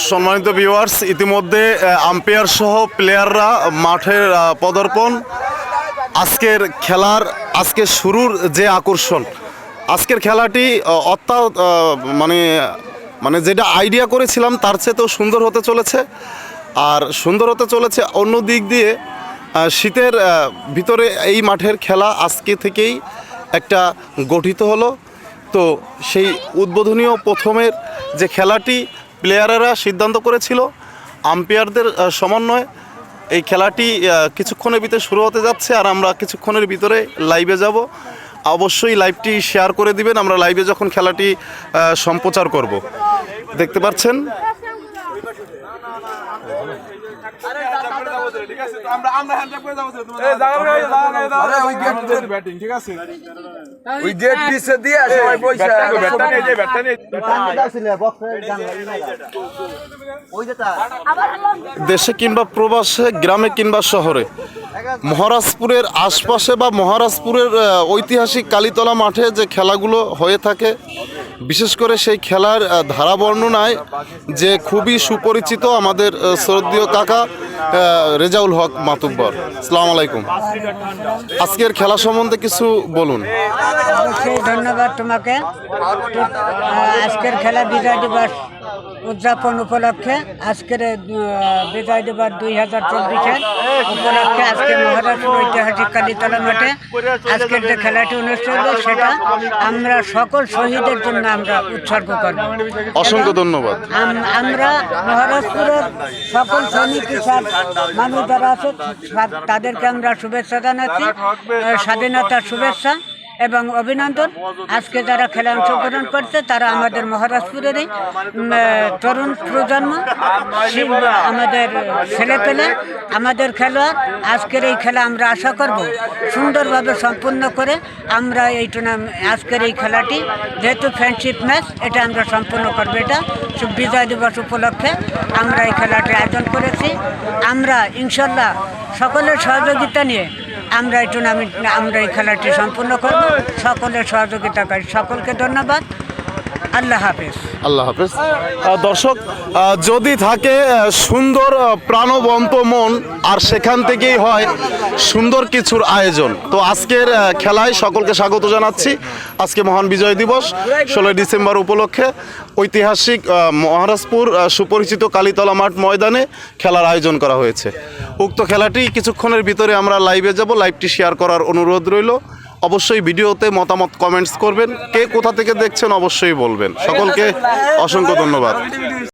সম্মানিত ভিউয়ার্স, ইতিমধ্যে আম্পায়ার সহ প্লেয়াররা মাঠের পদার্পণ। আজকের খেলার শুরুর যে আকর্ষণ, আজকের খেলাটি মানে যেটা আইডিয়া করেছিলাম তার চেয়েও সুন্দর হতে চলেছে। আর সুন্দর হতে চলেছে অন্য দিক দিয়ে, শীতের ভিতরে এই মাঠের খেলা আজকে থেকেই একটা গঠিত হলো। তো সেই উদ্বোধনীয় প্রথমের যে খেলাটি প্লেয়ারেরা সিদ্ধান্ত করেছিল, আম্পায়ারদের সমন্বয়ে এই খেলাটি কিছুক্ষণের ভিতরে শুরু হতে যাচ্ছে। আর আমরা কিছুক্ষণের ভিতরে লাইভে যাব। অবশ্যই লাইভটি শেয়ার করে দিবেন, আমরা লাইভে যখন খেলাটি সম্প্রচার করব। দেখতে পাচ্ছেন দেশে কিংবা প্রবাসে, গ্রামে কিংবা শহরে, মহারাজপুরের আশপাশে বা মহারাজপুরের ঐতিহাসিক কালীতলা মাঠে যে খেলাগুলো হয়ে থাকে, বিশেষ করে সেই খেলার ধারা বর্ণনায় যে খুবই সুপরিচিত আমাদের শ্রদ্ধেয় কাকা রেজাউল হক মাতুব্বর। আসসালামু আলাইকুম। আজকের খেলা সম্বন্ধে কিছু বলুন। অবশ্যই ধন্যবাদ তোমাকে। আজকের খেলা বিজয় দিবস উদযাপন উপলক্ষে, আজকের বিজয় দিবস 2024 উপলক্ষে আজকে মহারাজপুর ঐতিহাসিক কালীতলা মাঠে আজকের যে খেলাটি অনুষ্ঠিত হবে, সেটা আমরা সকল শহীদের জন্য আমরা উৎসর্গ করব। অসংখ্য ধন্যবাদ। আমরা মহারাজপুরের সকল সৈনিক মানুষ যারা আছে তাদেরকে আমরা শুভেচ্ছা জানাচ্ছি, স্বাধীনতার শুভেচ্ছা এবং অভিনন্দন। আজকে যারা খেলা অংশগ্রহণ করছে তারা আমাদের মহারাজপুরেরই তরুণ প্রজন্ম, আমাদের ছেলেপেলে, আমাদের খেলোয়াড়। আজকের এই খেলা আমরা আশা করব সুন্দরভাবে সম্পূর্ণ করে আমরা এই আজকের এই খেলাটি, যেহেতু ফ্রেন্ডশিপ ম্যাচ, এটা আমরা সম্পূর্ণ করবো। এটা বিজয় দিবস উপলক্ষে আমরা এই খেলাটি আয়োজন করেছি। আমরা ইনশাল্লাহ সকলের সহযোগিতা নিয়ে আমরা এই খেলাটি সম্পূর্ণ করব। সকলের সহযোগিতা করি। সকলকে ধন্যবাদ। আল্লাহ হাফেজ। আল্লাহ হাফেজ। দর্শক, যদি থাকে সুন্দর প্রাণবন্ত মন, আর সেখান থেকেই হয় সুন্দর কিছুর আয়োজন। তো আজকের খেলায় সকলকে স্বাগত জানাচ্ছি। আজকে মহান বিজয় দিবস 16 ডিসেম্বর উপলক্ষে ঐতিহাসিক মহারাজপুর সুপরিচিত কালীতলা মাঠ ময়দানে খেলার আয়োজন করা হয়েছে। উক্ত খেলাটি কিছুক্ষণের ভিতরে আমরা লাইভে যাব। লাইভটি শেয়ার করার অনুরোধ রইল। অবশ্যই ভিডিওতে মতামত কমেন্টস করবেন। কে কোথা থেকে দেখছেন অবশ্যই বলবেন। সকলকে অসংখ্য ধন্যবাদ।